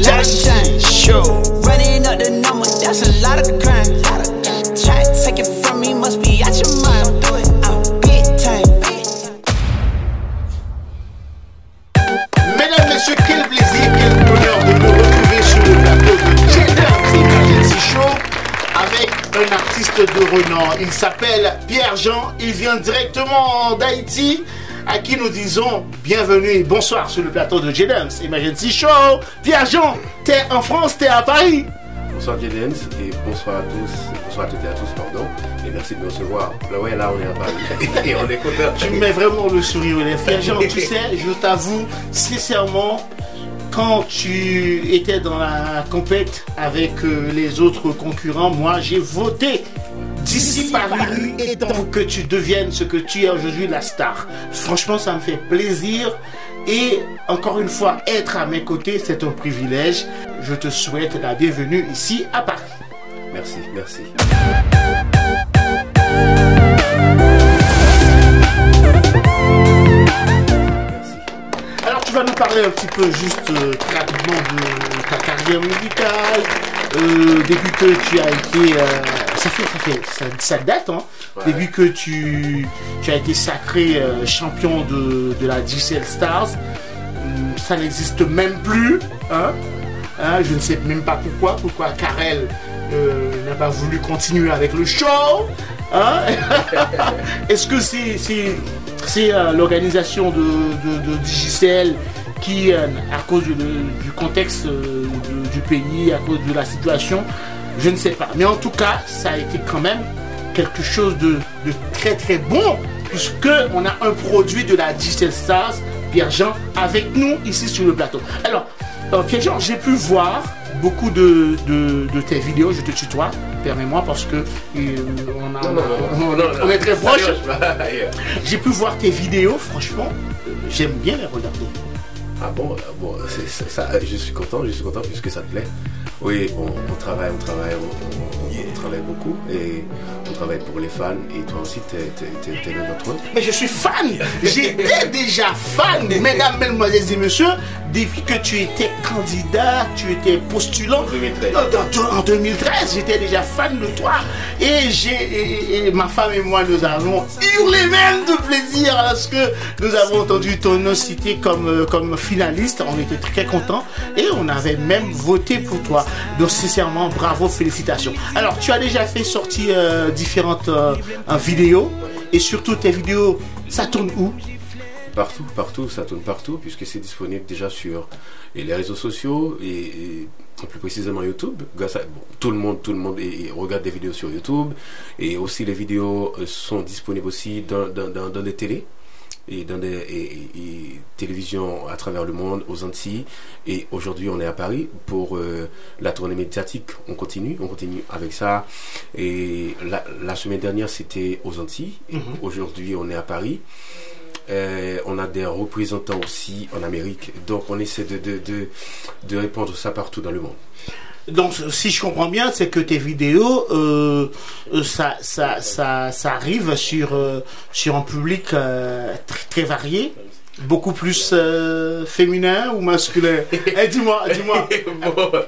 lot of shame. Running up the number, that's a lot of crime. Try to take it from me, must be out your mind. Do it, big time. Mesdames, messieurs, quel plaisir, quel bonheur de nous retrouver sur le plateau de Jedams Emergency Show avec un artiste de renom. Il s'appelle Pierre-Jean, il vient directement d'Haïti, à qui nous disons bienvenue et bonsoir sur le plateau de Jedams Emergency Show. Pierre-Jean, t'es en France, t'es à Paris. Bonsoir Jedams et bonsoir à tous, bonsoir à toutes et à tous, pardon, et merci de nous recevoir. Là, ouais, là on est à Paris et on est content. Tu me mets vraiment le sourire aux lèvres. Pierre-Jean, tu sais, je t'avoue sincèrement, quand tu étais dans la compète avec les autres concurrents, moi j'ai voté d'ici Paris et donc que tu deviennes ce que tu es aujourd'hui, la star. Franchement, ça me fait plaisir et encore une fois, être à mes côtés, c'est un privilège. Je te souhaite la bienvenue ici à Paris. Merci, merci. Alors tu vas nous parler un petit peu juste rapidement de ta carrière musicale, depuis que tu as été, ça date, hein, ouais. Depuis que tu as été sacré champion de la GCL Stars, ça n'existe même plus, hein, je ne sais même pas pourquoi Karel n'a pas voulu continuer avec le show, hein. Est-ce que c'est l'organisation de GCL qui, à cause du contexte du pays, à cause de la situation, je ne sais pas. Mais en tout cas, ça a été quand même quelque chose de très très bon, puisque on a un produit de la GCL Stars, Pierre-Jean, avec nous ici sur le plateau. Alors, Pierre-Jean, j'ai pu voir beaucoup de tes vidéos, je te tutoie, permets-moi parce que on est très proches. J'ai pu voir tes vidéos, franchement, j'aime bien les regarder. Ah bon, ça, je suis content puisque ça te plaît. Oui, on travaille beaucoup et on travaille pour les fans et toi aussi t'es le nôtre. Mais je suis fan, j'étais déjà fan, mesdames, mesdemoiselles et messieurs, depuis que tu étais candidat, tu étais postulant. En 2013, j'étais déjà fan de toi et ma femme et moi nous avons hurlé même de plaisir lorsque nous avons entendu ton nom cité comme finaliste. On était très contents et on avait même voté pour toi. Donc sincèrement, bravo, félicitations. Alors tu as déjà fait sortir différentes vidéos et surtout tes vidéos, ça tourne où? Partout, ça tourne partout puisque c'est disponible déjà sur les réseaux sociaux et plus précisément YouTube. Tout le monde regarde des vidéos sur YouTube et aussi les vidéos sont disponibles aussi dans des télés et dans des télévisions à travers le monde, aux Antilles, et aujourd'hui on est à Paris pour la tournée médiatique. On continue avec ça, et la semaine dernière c'était aux Antilles, aujourd'hui on est à Paris. On a des représentants aussi en Amérique, donc on essaie de répandre ça partout dans le monde. Donc si je comprends bien, c'est que tes vidéos, ça arrive sur un public très varié, beaucoup plus féminin ou masculin. Dis-moi.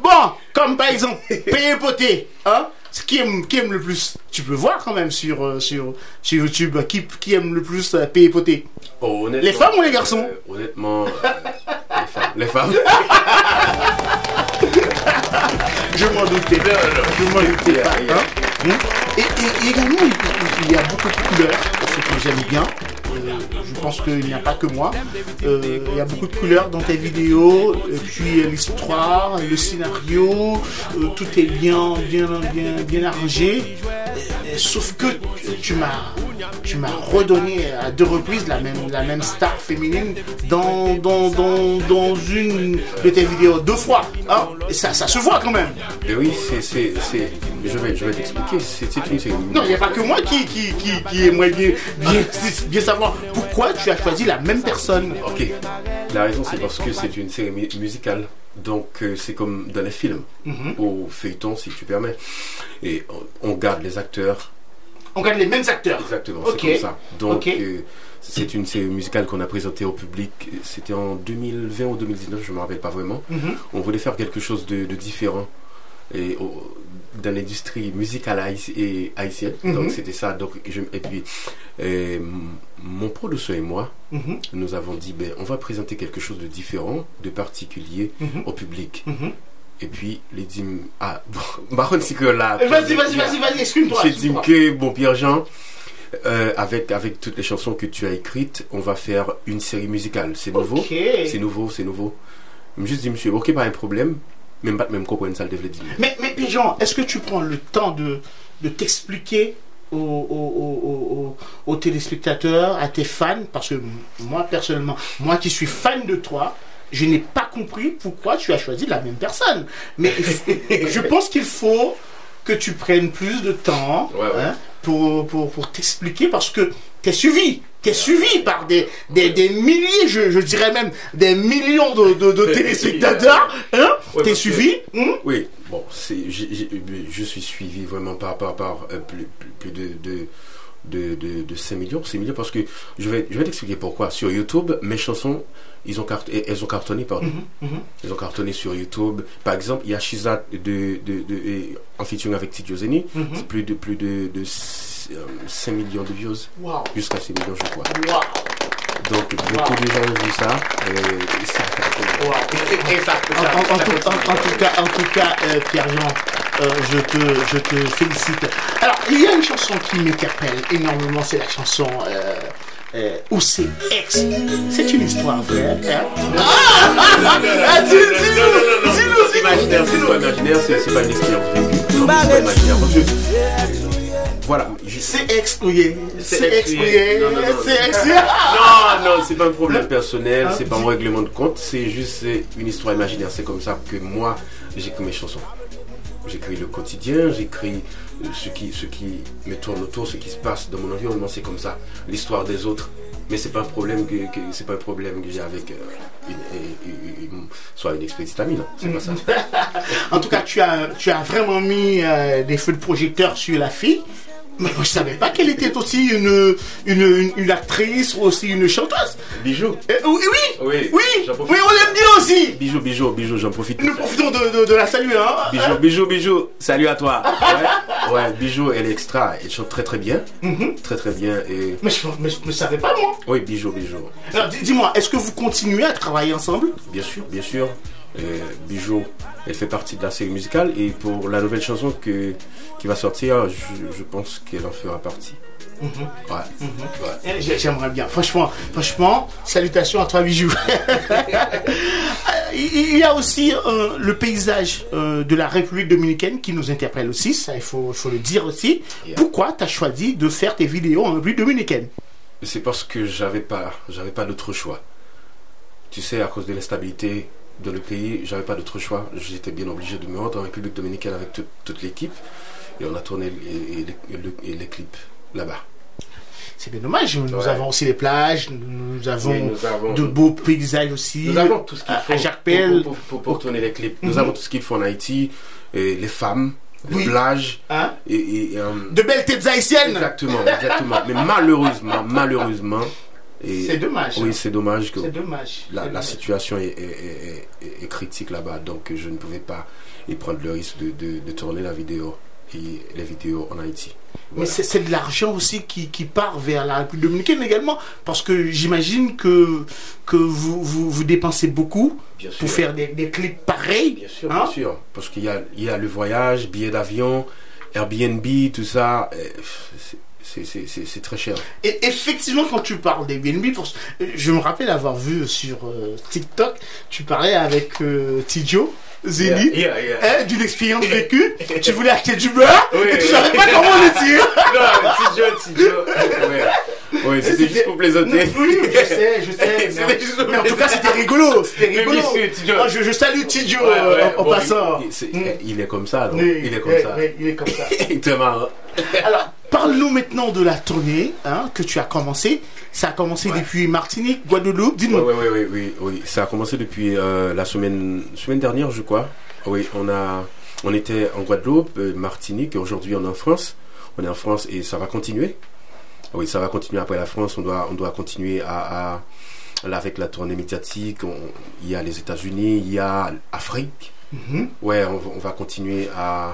Bon, comme par exemple, P.E.Poté, hein? Qui aime le plus? Tu peux voir quand même sur YouTube qui aime le plus P.E.Poté. Les femmes ou les garçons? Honnêtement, les femmes. Je m'en doutais. Pas. Hein? Et également, il y a beaucoup de couleurs, ce que j'aime bien. Je pense qu'il n'y a pas que moi. Il y a beaucoup de couleurs dans tes vidéos, et puis l'histoire, le scénario, tout est bien arrangé. Sauf que tu m'as redonné à 2 reprises la même star féminine dans une de tes vidéos 2 fois. Hein? Et ça se voit quand même. Et oui, je vais t'expliquer. C'est une série. Non, il n'y a pas que moi qui aimerait bien savoir pourquoi tu as choisi la même personne. Ok. La raison, c'est parce que c'est une série musicale. Donc c'est comme dans les films, au feuilleton si tu permets. Et on garde les acteurs On garde les mêmes acteurs. Exactement, Ok. c'est comme ça. Donc, Ok. c'est une série musicale qu'on a présentée au public. C'était en 2020 ou 2019, je ne me rappelle pas vraiment. On voulait faire quelque chose de différent et dans l'industrie musicale haïtienne. Donc, c'était ça. Donc, et puis, mon producteur et moi, nous avons dit, ben, on va présenter quelque chose de différent, de particulier au public. Et puis, les dit, ah, bon, par contre, c'est que là. Vas-y, exprime-toi. J'ai dit que, bon, Pierre-Jean, avec toutes les chansons que tu as écrites, on va faire une série musicale. C'est nouveau. Ok. C'est nouveau. Je me suis dit, monsieur, ok, pas un problème. Même pas même comprendre ça, le développement. Mais Pierre-Jean, est-ce que tu prends le temps de t'expliquer aux téléspectateurs, à tes fans? Parce que moi, personnellement, moi qui suis fan de toi, je n'ai pas compris pourquoi tu as choisi la même personne. Mais je pense qu'il faut que tu prennes plus de temps hein, pour t'expliquer, parce que tu es suivi. Tu es suivi par des milliers, je dirais même des millions de téléspectateurs. Hein? Tu es suivi Oui, bon, je suis suivi vraiment par plus de 5 millions. 6 millions, parce que je vais t'expliquer pourquoi. Sur YouTube, mes chansons, elles ont cartonné, pardon. Elles ont cartonné sur YouTube. Par exemple, il y a Shiza en featuring avec Tidjo Zeni. C'est plus de 5 millions de views. Wow. Jusqu'à 6 millions, je crois. Wow. Donc, beaucoup de gens ont vu ça. En tout cas, Pierre-Jean, je te félicite. Alors, il y a une chanson qui m'interpelle énormément, c'est la chanson Où c'est Ex. C'est une histoire vraie. Dis-nous. C'est imaginaire, c'est pas une expérience vécue. C'est pas imaginaire. Voilà. C'est exclué. Non, c'est pas un problème personnel, c'est pas un règlement de compte, c'est juste une histoire imaginaire. C'est comme ça que moi, j'écris mes chansons. J'écris le quotidien, j'écris ce qui me tourne autour, ce qui se passe dans mon environnement, c'est comme ça. L'histoire des autres. Mais c'est pas un problème que j'ai avec soit une expérience amie, non, c'est pas ça. En tout cas, tu as vraiment mis des feux de projecteur sur la fille. Mais je ne savais pas qu'elle était aussi une actrice ou aussi une chanteuse. Bijou. Oui, on l'aime bien aussi. Bijou, j'en profite. Nous profitons de la saluer. Hein. Bijou, salut à toi. Ouais, Bijou, elle est extra, elle chante très très bien. Très bien. Et... Mais je ne savais pas, moi. Oui, Bijou. Alors, dis-moi, est-ce que vous continuez à travailler ensemble? Bien sûr. Bijou, elle fait partie de la série musicale, et pour la nouvelle chanson qui va sortir, je pense qu'elle en fera partie. Ouais. J'aimerais bien. Franchement, salutations à toi, Bijou. Il y a aussi le paysage de la République dominicaine qui nous interpelle aussi, ça il faut le dire aussi. Pourquoi tu as choisi de faire tes vidéos en République dominicaine? C'est parce que j'avais pas d'autre choix. Tu sais, à cause de l'instabilité dans le pays, j'avais pas d'autre choix. J'étais bien obligé de me rendre en République dominicaine avec toute l'équipe, et on a tourné les clips là-bas. C'est bien dommage. Nous avons aussi les plages, nous avons de beaux paysages aussi. Nous avons tout ce qu'il faut à Jacques-Pelle pour tourner les clips. Nous avons tout ce qu'il faut en Haïti, et les femmes, les plages, de belles têtes haïtiennes. Exactement. Mais malheureusement. C'est dommage. Oui, c'est dommage que la situation est critique là-bas, donc je ne pouvais pas y prendre le risque de tourner les vidéos en Haïti. Voilà. Mais c'est de l'argent aussi qui part vers la République dominicaine également, parce que j'imagine que vous dépensez beaucoup pour faire des clips pareils. Bien sûr, parce qu'il y a le voyage, billets d'avion, Airbnb, tout ça. C'est très cher. Et effectivement, quand tu parles d'Airbnb, je me rappelle avoir vu sur TikTok, tu parlais avec Tidjo Zeni, d'une expérience vécue. Tu voulais acheter du beurre et tu savais pas comment le dire. Non, Tidjo. Oui, c'était juste pour plaisanter. Oui, je sais. Mais en tout cas, c'était rigolo. Je salue Tidjo en passant. Il est comme ça, donc. Il est comme ça. Il est très marrant. Alors, parle-nous maintenant de la tournée que tu as commencé. Ça a commencé depuis Martinique, Guadeloupe, dis-nous. Oui. Ça a commencé depuis la semaine dernière, je crois. Oui, on était en Guadeloupe, Martinique, et aujourd'hui on est en France. On est en France et ça va continuer. Oui, ça va continuer après la France. On doit continuer là, avec la tournée médiatique. Il y a les États-Unis, il y a l'Afrique. Ouais, on va continuer à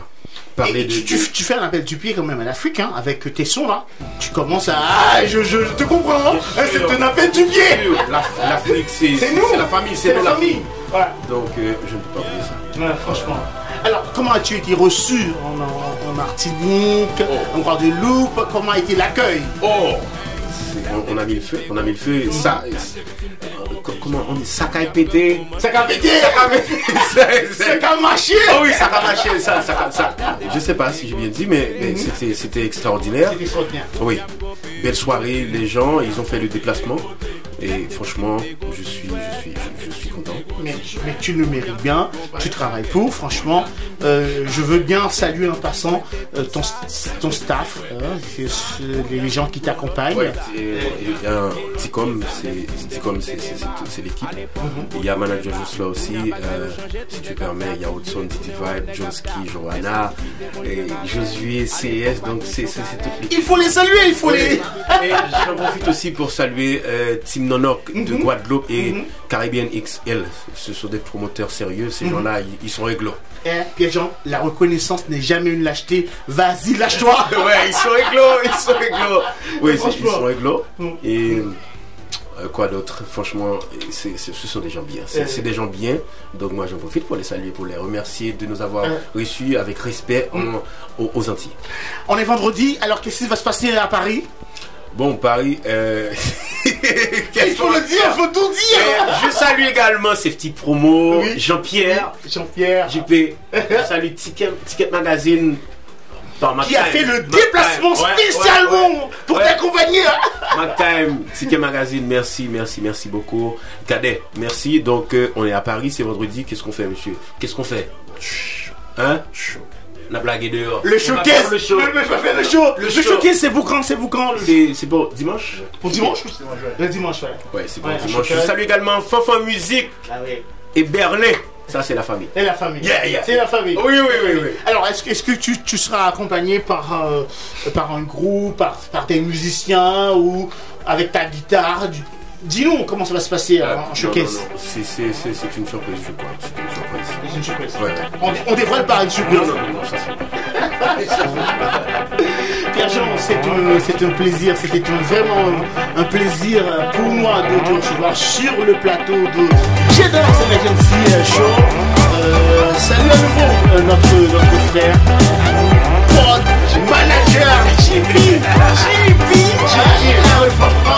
parler tu fais un appel du pied quand même à l'Afrique, hein, avec tes sons là. Tu commences à... Ah, je te comprends, hein. C'est un appel du pied. L'Afrique, c'est nous. C'est la famille, c'est la famille. Voilà. Donc, je ne peux pas oublier ça. Ouais, franchement. Alors, comment as-tu été reçu en Martinique, en Guadeloupe? Comment a été l'accueil? On a mis le feu, ça... Comment on dit? Ça a pété. Ça a pété. Ça a marché. Oh oui, ça a marché. Ça. Je sais pas si j'ai bien dit, mais c'était extraordinaire. C'était extraordinaire. Oui. Belle soirée, les gens, ils ont fait le déplacement. Et franchement, je suis content. Mais tu le mérites bien, tu travailles pour, franchement. Je veux bien saluer en passant ton staff, les gens qui t'accompagnent. Ouais, Ticom, c'est l'équipe. Il y a Manager juste là aussi, si tu permets, il y a Hudson, Vibe, Joski, Johanna, Josué, CS, donc c'est toute l'équipe. Il faut les saluer, il faut les... Et j'en profite aussi pour saluer Team Nonok de Guadeloupe et Caribbean XL. Ce sont des promoteurs sérieux, ces gens-là, ils sont réglo. Pierre-Jean, la reconnaissance n'est jamais une lâcheté. Vas-y, lâche-toi. Ouais, ils sont réglo. Oui, ils sont réglo. Et quoi d'autre? Franchement, ce sont des gens bien. C'est des gens bien. Donc moi, j'en profite pour les saluer, pour les remercier de nous avoir reçus avec respect aux Antilles. On est vendredi, alors qu'est-ce qui va se passer à Paris? Bon, Paris, il faut le dire, il faut tout dire. Je salue également ces petites promos. Oui. Jean-Pierre, JP, salut Ticket Magazine. Qui a fait le déplacement spécialement pour t'accompagner. Time, Ticket Magazine, merci beaucoup. Cadet, merci. Donc, on est à Paris, c'est vendredi. Qu'est-ce qu'on fait, monsieur? Qu'est-ce qu'on fait? Hein? La blague est dehors. Le showcase. Le showcase, c'est pour quand? C'est pour dimanche? Pour dimanche? Le dimanche, ouais. Ouais, c'est pour dimanche. Je salue également Fanfan Musique et Berlin. Ça, c'est la famille. C'est la famille. C'est la famille. Oui. Alors, est-ce que tu seras accompagné par un groupe, par des musiciens ou avec ta guitare? Dis-nous comment ça va se passer en showcase. Non. C'est une surprise, je crois. C'est une surprise. Ouais. On dévoile pas une surprise. Non, ça se fait pas. Pierre-Jean, c'est un plaisir. C'était vraiment un plaisir pour moi de te recevoir sur le plateau de J-Dance Emergency Show. Salut à nouveau notre frère, pod, manager, JP.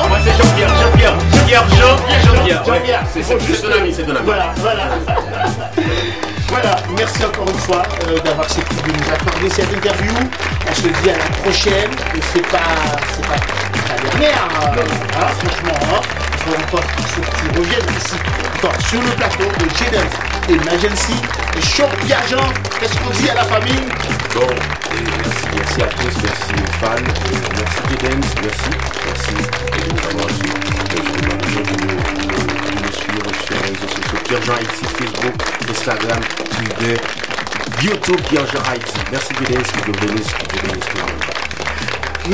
Moi, c'est Jean-Pierre. C'est ton ami. Voilà, merci encore une fois d'avoir accepté de nous accorder cette interview. On se dit à la prochaine. Et c'est pas la dernière. Franchement, il faut que tu reviennes ici. Encore sur le plateau de J-Dance Emergency Show. Pierre-Jean, qu'est-ce qu'on dit à la famille? Bon, merci à tous, merci aux fans, merci J-Dance, merci de nous avoir reçus. De nous suivre sur les réseaux sociaux. Pierre-Jean Haïti, Facebook, Instagram, Twitter, YouTube, Pierre-Jean Haïti. Merci J-Dance, que Dieu bénisse tout le monde.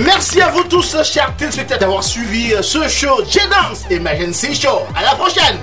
Merci à vous tous, chers téléspectateurs, d'avoir suivi ce show J-Dance Emergency Show. À la prochaine!